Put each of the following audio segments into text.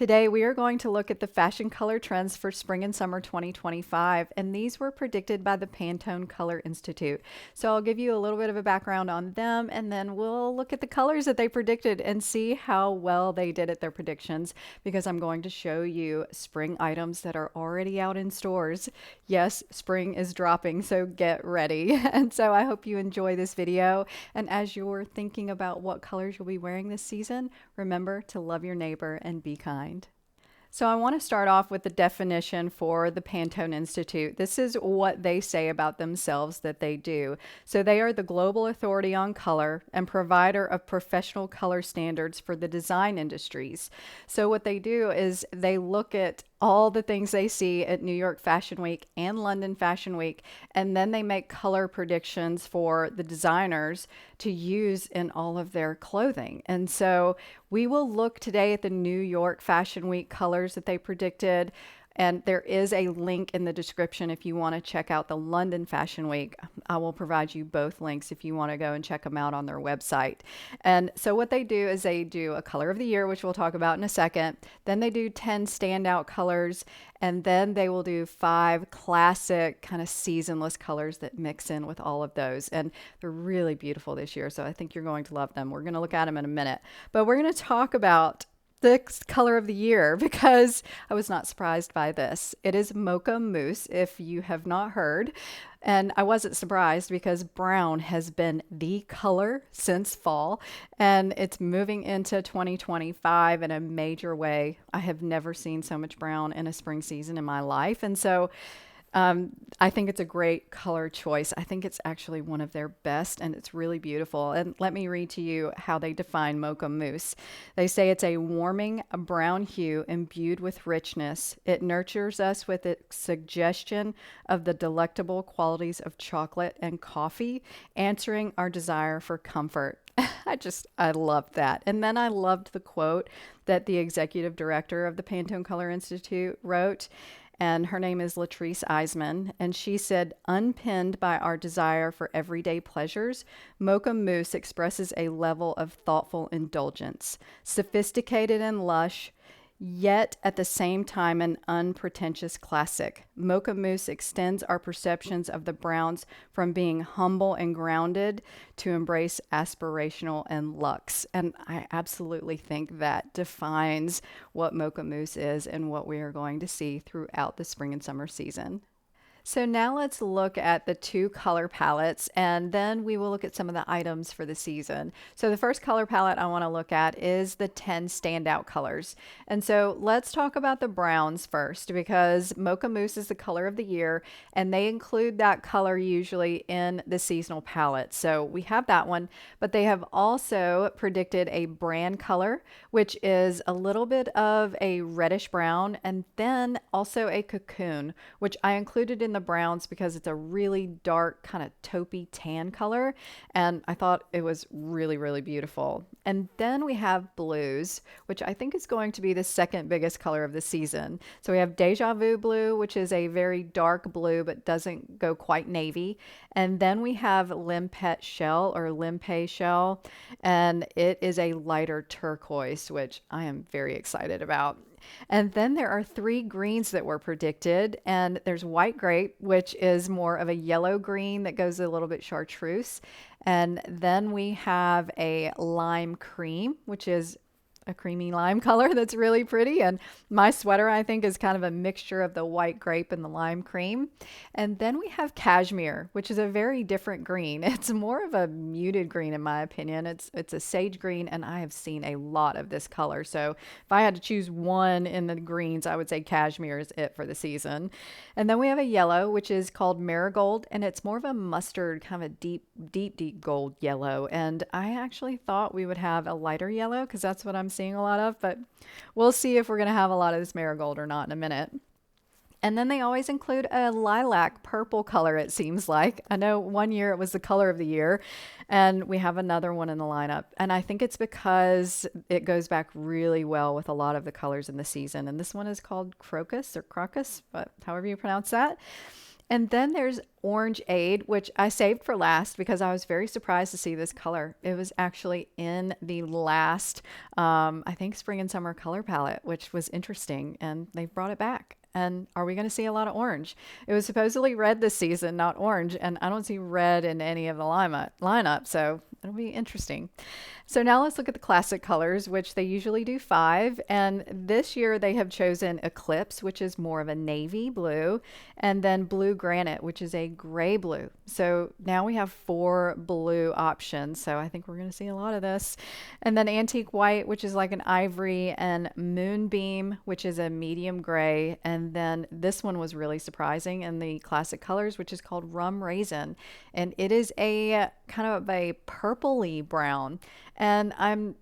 Today, we are going to look at the fashion color trends for spring and summer 2025, and these were predicted by the Pantone Color Institute. So I'll give you a little bit of a background on them, and then we'll look at the colors that they predicted and see how well they did at their predictions, because I'm going to show you spring items that are already out in stores. Yes, spring is dropping, so get ready. And so I hope you enjoy this video, and as you're thinking about what colors you'll be wearing this season, remember to love your neighbor and be kind. So I want to start off with the definition for the Pantone Institute. This is what they say about themselves that they do. So they are the global authority on color and provider of professional color standards for the design industries. So what they do is they look at all the things they see at New York Fashion Week and London Fashion Week, and then they make color predictions for the designers to use in all of their clothing. And so we will look today at the New York Fashion Week colors that they predicted. And there is a link in the description if you want to check out the London Fashion Week. I will provide you both links if you want to go and check them out on their website. And so what they do is they do a color of the year, which we'll talk about in a second. Then they do 10 standout colors. And then they will do 5 classic kind of seasonless colors that mix in with all of those. And they're really beautiful this year. So I think you're going to love them. We're going to look at them in a minute. But we're going to talk about the color of the year because I was not surprised by this. It is Mocha Mousse, if you have not heard. And I wasn't surprised because brown has been the color since fall, and it's moving into 2025 in a major way. I have never seen so much brown in a spring season in my life. And so I think it's a great color choice. I think it's actually one of their best, and it's really beautiful. And let me read to you how they define Mocha Mousse. They say it's a warming brown hue imbued with richness. It nurtures us with its suggestion of the delectable qualities of chocolate and coffee, answering our desire for comfort. I loved that. And then I loved the quote that the executive director of the Pantone Color Institute wrote. And her name is Latrice Eisman, and she said, "Unpinned by our desire for everyday pleasures, Mocha Mousse expresses a level of thoughtful indulgence, sophisticated and lush, yet at the same time an unpretentious classic. Mocha Mousse extends our perceptions of the browns from being humble and grounded to embrace aspirational and luxe." And I absolutely think that defines what Mocha Mousse is and what we are going to see throughout the spring and summer season. So now let's look at the 2 color palettes, and then we will look at some of the items for the season. So the first color palette I want to look at is the 10 standout colors. And so let's talk about the browns first, because Mocha Mousse is the color of the year, and they include that color usually in the seasonal palette. So we have that one, but they have also predicted a brand color, which is a little bit of a reddish brown, and then also a cocoon, which I included in the browns because it's a really dark kind of taupey tan color, and I thought it was really, really beautiful. And then we have blues, which I think is going to be the second biggest color of the season. So we have Deje Vu Blue, which is a very dark blue but doesn't go quite navy. And then we have Limpet Shell or Limpet Shell, and it is a lighter turquoise, which I am very excited about. And then there are 3 greens that were predicted, and there's white grape, which is more of a yellow green that goes a little bit chartreuse. And then we have a lime cream, which is a creamy lime color that's really pretty. And my sweater, I think, is kind of a mixture of the white grape and the lime cream. And then we have cashmere, which is a very different green. It's more of a muted green, in my opinion. It's a sage green, and I have seen a lot of this color. So if I had to choose one in the greens, I would say cashmere is it for the season. And then we have a yellow, which is called Marigold, and it's more of a mustard, kind of a deep, deep, deep gold yellow. And I actually thought we would have a lighter yellow because that's what I'm seeing a lot of, but we'll see if we're going to have a lot of this marigold or not in a minute. And then they always include a lilac purple color, it seems like. I know one year it was the color of the year, and we have another one in the lineup. And I think it's because it goes back really well with a lot of the colors in the season. And this one is called crocus or crocus, but however you pronounce that. And then there's Orange Aid, which I saved for last because I was very surprised to see this color. It was actually in the last, I think, spring and summer color palette, which was interesting, and they've brought it back. And are we going to see a lot of orange? It was supposedly red this season, not orange, and I don't see red in any of the lineup, so it'll be interesting. So now let's look at the classic colors, which they usually do 5. And this year they have chosen Eclipse, which is more of a navy blue, and then Blue Granite, which is a gray blue. So now we have 4 blue options. So I think we're going to see a lot of this. And then Antique White, which is like an ivory, and Moonbeam, which is a medium gray. And then this one was really surprising in the classic colors, which is called Rum Raisin. And it is a kind of a purpley brown. And I'm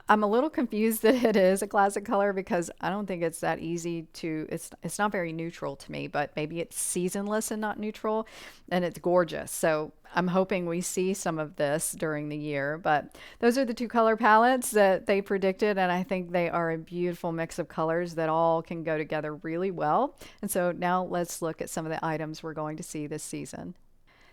a little confused that it is a classic color because I don't think it's that easy to, it's not very neutral to me, but maybe it's seasonless and not neutral, and it's gorgeous. So I'm hoping we see some of this during the year, but those are the 2 color palettes that they predicted, and I think they are a beautiful mix of colors that all can go together really well. And so now let's look at some of the items we're going to see this season.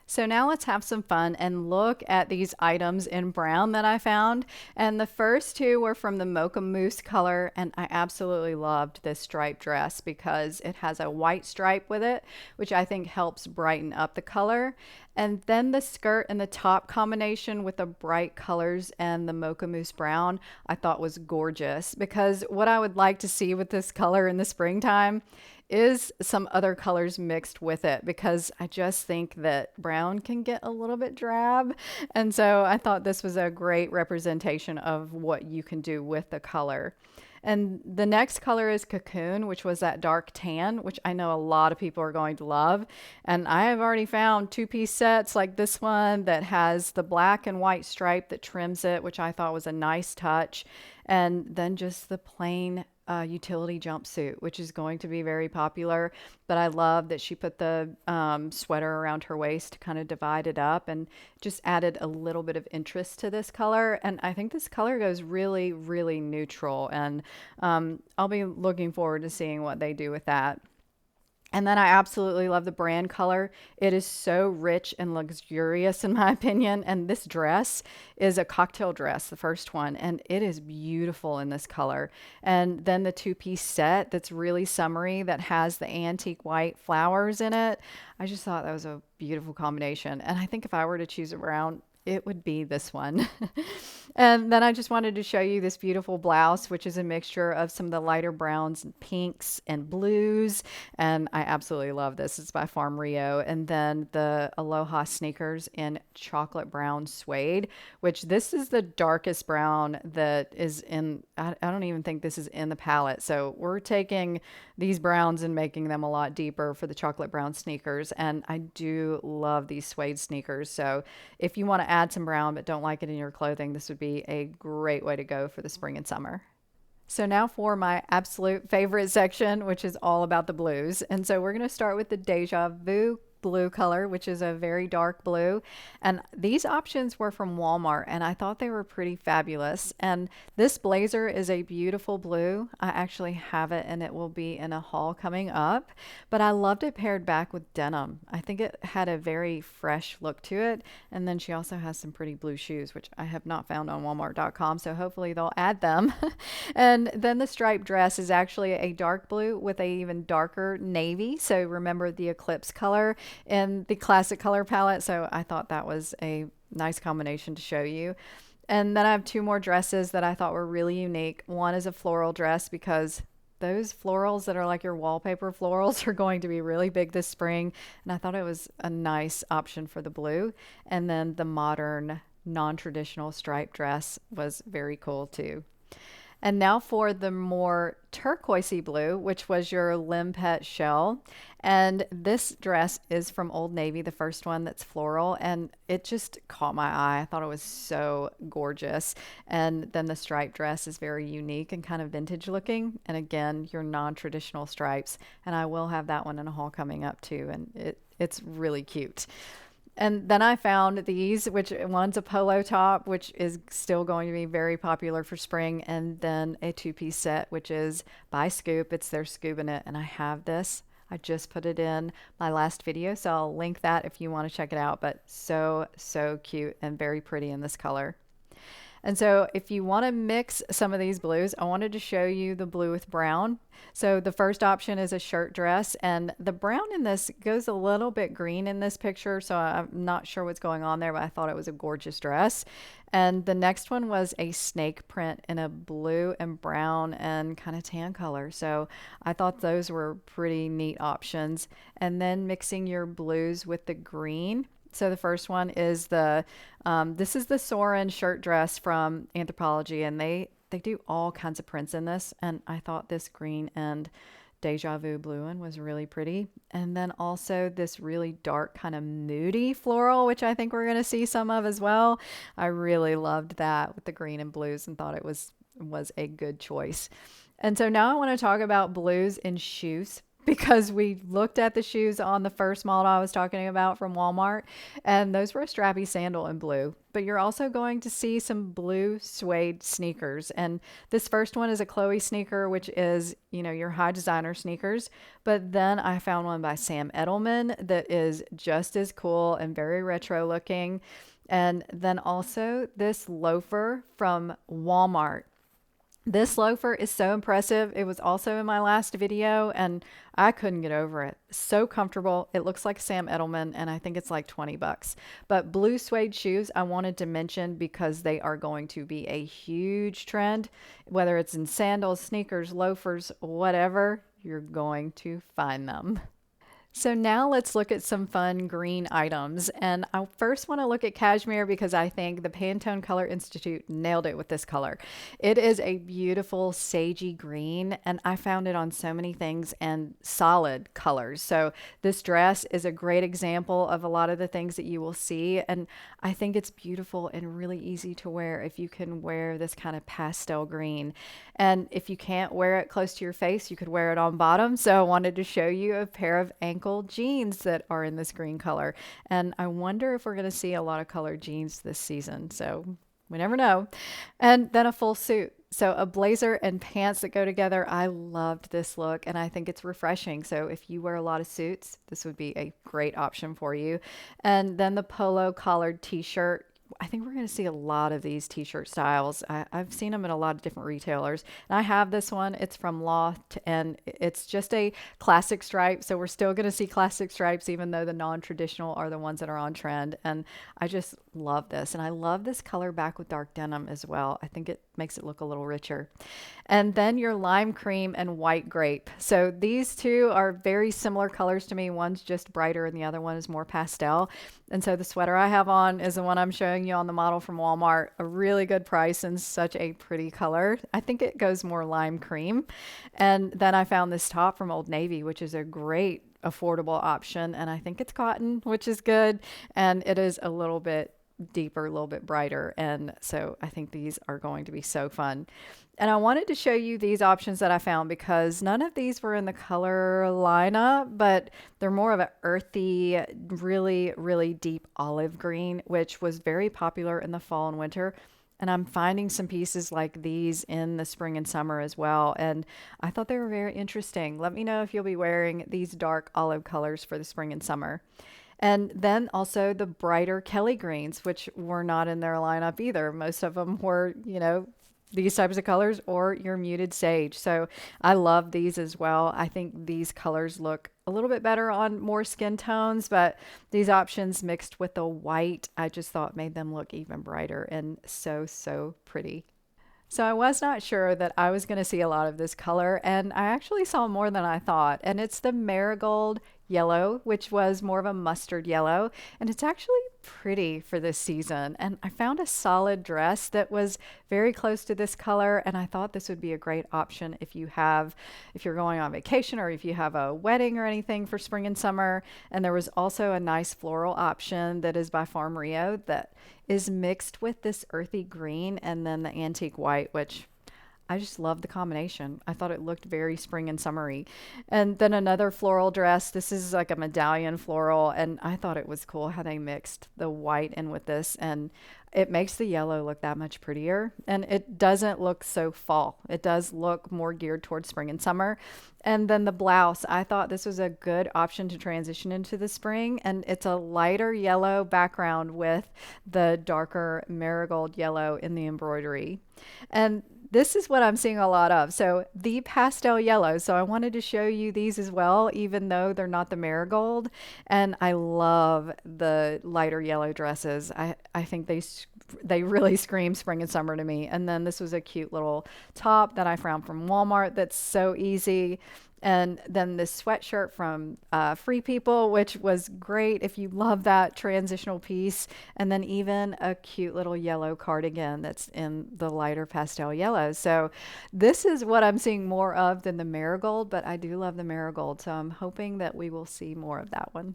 So now let's have some fun and look at these items in brown that I found. And the first 2 were from the Mocha Mousse color, and I absolutely loved this striped dress because it has a white stripe with it, which I think helps brighten up the color. And then the skirt and the top combination with the bright colors and the Mocha Mousse brown I thought was gorgeous, because what I would like to see with this color in the springtime is some other colors mixed with it, because I just think that brown can get a little bit drab. And so I thought this was a great representation of what you can do with the color. And the next color is Cocoon, which was that dark tan, which I know a lot of people are going to love. And I have already found 2-piece sets like this one that has the black and white stripe that trims it, which I thought was a nice touch. And then just the plain utility jumpsuit, which is going to be very popular. But I love that she put the sweater around her waist to kind of divide it up and just added a little bit of interest to this color. And I think this color goes really, really neutral. And I'll be looking forward to seeing what they do with that. And then I absolutely love the brand color. It is so rich and luxurious in my opinion. And this dress is a cocktail dress, the first one, and it is beautiful in this color. And then the 2-piece set that's really summery that has the antique white flowers in it. I just thought that was a beautiful combination. And I think if I were to choose a brown, it would be this one. And then I just wanted to show you this beautiful blouse, which is a mixture of some of the lighter browns and pinks and blues. And I absolutely love this. It's by Farm Rio. And then the Aloha sneakers in chocolate brown suede, which this is the darkest brown that is in, I don't even think this is in the palette. So we're taking these browns and making them a lot deeper for the chocolate brown sneakers. And I do love these suede sneakers. So if you want to add some brown but don't like it in your clothing, this would be a great way to go for the spring and summer. So now for my absolute favorite section, which is all about the blues. And so we're going to start with the Deje Vu Blue color, which is a very dark blue. And these options were from Walmart, and I thought they were pretty fabulous. And this blazer is a beautiful blue. I actually have it, and it will be in a haul coming up. But I loved it paired back with denim. I think it had a very fresh look to it. And then she also has some pretty blue shoes, which I have not found on Walmart.com. So hopefully they'll add them. And then the striped dress is actually a dark blue with a even darker navy. So remember the Eclipse color in the classic color palette. So I thought that was a nice combination to show you. And then I have 2 more dresses that I thought were really unique. One is a floral dress, because those florals that are like your wallpaper florals are going to be really big this spring. And I thought it was a nice option for the blue. And then the modern non-traditional striped dress was very cool too. And now for the more turquoisey blue, which was your Limpet Shell. And this dress is from Old Navy, the first one that's floral, and it just caught my eye. I thought it was so gorgeous. And then the striped dress is very unique and kind of vintage looking. And again, your non-traditional stripes. And I will have that one in a haul coming up too, and it's really cute. And then I found these, which one's a polo top, which is still going to be very popular for spring. And then a 2-piece set, which is by Scoop. It's their Scuba Knit. And I have this. I just put it in my last video, so I'll link that if you want to check it out. But so, so cute and very pretty in this color. And so if you want to mix some of these blues, I wanted to show you the blue with brown. So the first option is a shirt dress, and the brown in this goes a little bit green in this picture, so I'm not sure what's going on there, but I thought it was a gorgeous dress. And the next one was a snake print in a blue and brown and kind of tan color. So I thought those were pretty neat options. And then mixing your blues with the green. So the first one is this is the Soren shirt dress from Anthropologie, and they do all kinds of prints in this, and I thought this green and Deje Vu Blue one was really pretty. And then also this really dark kind of moody floral, which I think we're going to see some of as well. I really loved that with the green and blues and thought it was a good choice. And so now I want to talk about blues in shoes, because we looked at the shoes on the first model I was talking about from Walmart, and those were a strappy sandal in blue. But you're also going to see some blue suede sneakers. And this first one is a Chloe sneaker, which is, you know, your high designer sneakers. But then I found one by Sam Edelman that is just as cool and very retro looking. And then also this loafer from Walmart. This loafer is so impressive. It was also in my last video, and I couldn't get over it. So comfortable. It looks like Sam Edelman, and I think it's like 20 bucks. But blue suede shoes I wanted to mention because they are going to be a huge trend. Whether it's in sandals, sneakers, loafers, whatever, you're going to find them. So now let's look at some fun green items. And I first want to look at cashmere because I think the Pantone Color Institute nailed it with this color. It is a beautiful sagey green, and I found it on so many things and solid colors. So this dress is a great example of a lot of the things that you will see. And I think it's beautiful and really easy to wear if you can wear this kind of pastel green. And if you can't wear it close to your face, you could wear it on bottom. So I wanted to show you a pair of ankle jeans that are in this green color. And I wonder if we're going to see a lot of colored jeans this season. So we never know. And then a full suit. So a blazer and pants that go together. I loved this look, and I think it's refreshing. So if you wear a lot of suits, this would be a great option for you. And then the polo collared t-shirt. I think we're going to see a lot of these t-shirt styles. I've seen them at a lot of different retailers. And I have this one. It's from Loft, and it's just a classic stripe. So we're still going to see classic stripes, even though the non-traditional are the ones that are on trend. And I just love this. And I love this color back with dark denim as well. I think it makes it look a little richer. And then your lime cream and white grape. So these two are very similar colors to me. One's just brighter and the other one is more pastel. And so the sweater I have on is the one I'm showing you on the model from Walmart. A really good price and such a pretty color. I think it goes more lime cream. And then I found this top from Old Navy, which is a great affordable option. And I think it's cotton, which is good. And it is a little bit deeper, a little bit brighter. And so I think these are going to be so fun. And I wanted to show you these options that I found because none of these were in the color lineup, but they're more of an earthy, really, really deep olive green, which was very popular in the fall and winter. And I'm finding some pieces like these in the spring and summer as well. And I thought they were very interesting. Let me know if you'll be wearing these dark olive colors for the spring and summer. And then also the brighter Kelly greens, which were not in their lineup either. Most of them were, you know, these types of colors or your muted sage. So I love these as well. I think these colors look a little bit better on more skin tones, but these options mixed with the white, I just thought made them look even brighter and so, so pretty. So I was not sure that I was going to see a lot of this color, and I actually saw more than I thought. And it's the Marigold yellow, which was more of a mustard yellow, and it's actually pretty for this season. And I found a solid dress that was very close to this color, and I thought this would be a great option if you're going on vacation or if you have a wedding or anything for spring and summer. And there was also a nice floral option that is by Farm Rio that is mixed with this earthy green and then the antique white, which I just love the combination. I thought it looked very spring and summery. And then another floral dress. This is like a medallion floral, and I thought it was cool how they mixed the white in with this, and it makes the yellow look that much prettier. And it doesn't look so fall. It does look more geared towards spring and summer. And then the blouse, I thought this was a good option to transition into the spring. And it's a lighter yellow background with the darker marigold yellow in the embroidery. And this is what I'm seeing a lot of. So the pastel yellow. So I wanted to show you these as well, even though they're not the marigold. And I love the lighter yellow dresses. I think they really scream spring and summer to me. And then this was a cute little top that I found from Walmart that's so easy. And then this sweatshirt from Free People, which was great if you love that transitional piece. And then even a cute little yellow cardigan that's in the lighter pastel yellow. So this is what I'm seeing more of than the marigold, but I do love the marigold. So I'm hoping that we will see more of that one.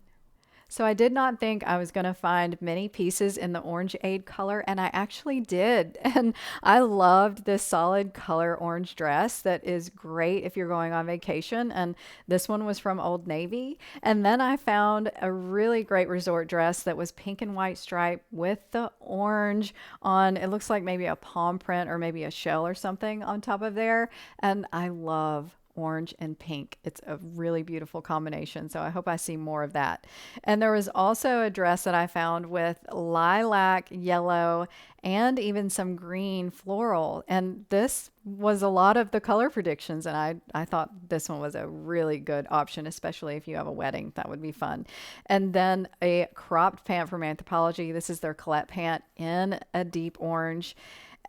So I did not think I was going to find many pieces in the orangeade color, and I actually did. And I loved this solid color orange dress that is great if you're going on vacation. And this one was from Old Navy. And then I found a really great resort dress that was pink and white stripe with the orange on, it looks like maybe a palm print or maybe a shell or something on top of there. And I love orange and pink. It's a really beautiful combination. So I hope I see more of that. And there was also a dress that I found with lilac, yellow, and even some green floral. And this was a lot of the color predictions. And I thought this one was a really good option, especially if you have a wedding. That would be fun. And then a cropped pant from Anthropologie. This is their Colette pant in a deep orange.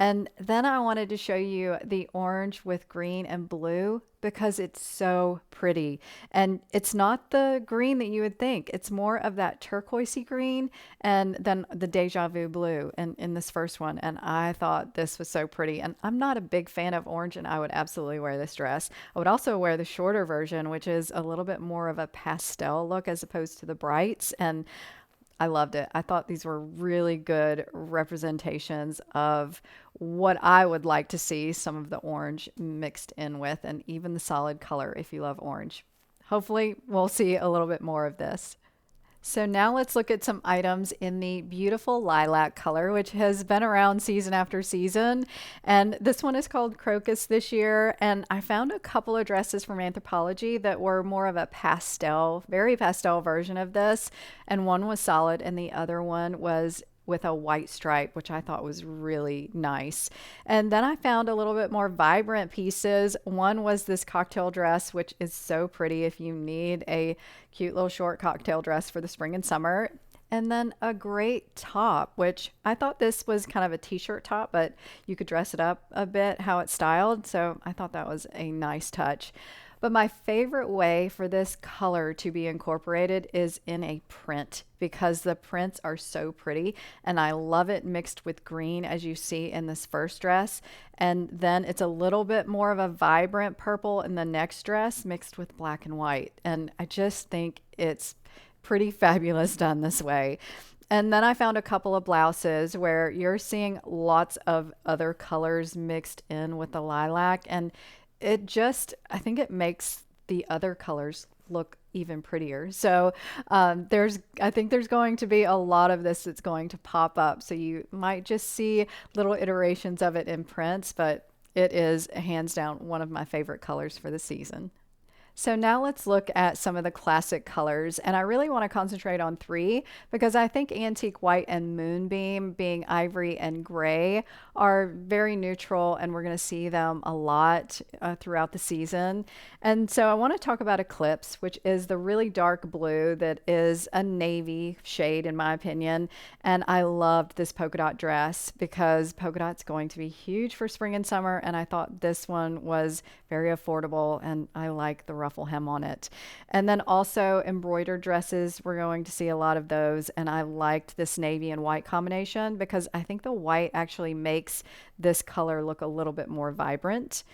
And then I wanted to show you the orange with green and blue because it's so pretty. And it's not the green that you would think. It's more of that turquoisey green and then the Deje Vu Blue in this first one. And I thought this was so pretty. And I'm not a big fan of orange, and I would absolutely wear this dress. I would also wear the shorter version, which is a little bit more of a pastel look as opposed to the brights. And I loved it. I thought these were really good representations of what I would like to see some of the orange mixed in with, and even the solid color if you love orange. Hopefully, we'll see a little bit more of this. So now let's look at some items in the beautiful lilac color, which has been around season after season. And this one is called Crocus this year. And I found a couple of dresses from Anthropologie that were more of a pastel, very pastel version of this. And one was solid and the other one was with a white stripe, which I thought was really nice. And then I found a little bit more vibrant pieces. One was this cocktail dress, which is so pretty if you need a cute little short cocktail dress for the spring and summer. And then a great top, which I thought this was kind of a t-shirt top, but you could dress it up a bit how it's styled. So I thought that was a nice touch. But my favorite way for this color to be incorporated is in a print because the prints are so pretty, and I love it mixed with green as you see in this first dress. And then it's a little bit more of a vibrant purple in the next dress mixed with black and white. And I just think it's pretty fabulous done this way. And then I found a couple of blouses where you're seeing lots of other colors mixed in with the lilac, and I think it makes the other colors look even prettier. So I think there's going to be a lot of this that's going to pop up. So you might just see little iterations of it in prints, but it is hands down one of my favorite colors for the season. So now let's look at some of the classic colors, and I really want to concentrate on three because I think antique white and moonbeam, being ivory and gray, are very neutral, and we're going to see them a lot throughout the season. And so I want to talk about Eclipse, which is the really dark blue that is a navy shade in my opinion. And I loved this polka dot dress because polka dot's going to be huge for spring and summer, and I thought this one was very affordable, and I like the ruffle hem on it. And then also embroidered dresses, we're going to see a lot of those, and I liked this navy and white combination because I think the white actually makes this color look a little bit more vibrant.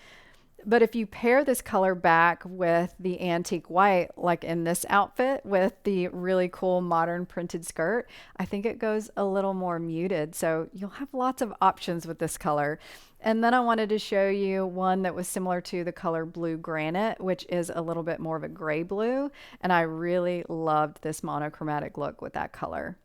But if you pair this color back with the antique white, like in this outfit with the really cool modern printed skirt, I think it goes a little more muted. So you'll have lots of options with this color. And then I wanted to show you one that was similar to the color Blue Granite, which is a little bit more of a gray blue. And I really loved this monochromatic look with that color.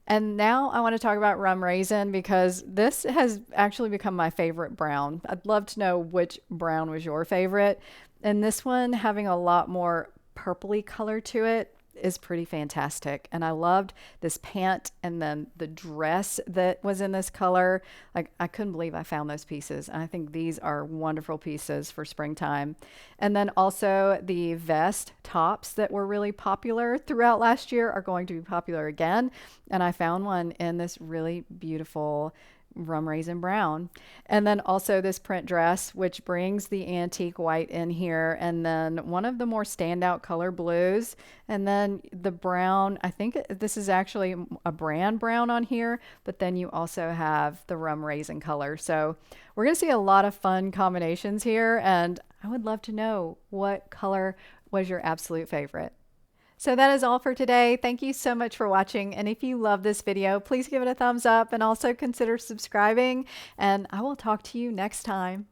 And now I want to talk about Rum Raisin because this has actually become my favorite brown. I'd love to know which brown was your favorite. And this one, having a lot more purpley color to it, is pretty fantastic. And I loved this pant and then the dress that was in this color. Like, I couldn't believe I found those pieces. And I think these are wonderful pieces for springtime. And then also the vest tops that were really popular throughout last year are going to be popular again. And I found one in this really beautiful Rum Raisin brown. And then also this print dress, which brings the antique white in here, and then one of the more standout color blues, and then the brown. I think this is actually a brand brown on here, but then you also have the Rum Raisin color. So we're going to see a lot of fun combinations here, and I would love to know what color was your absolute favorite. So that is all for today. Thank you so much for watching. And if you love this video, please give it a thumbs up and also consider subscribing. And I will talk to you next time.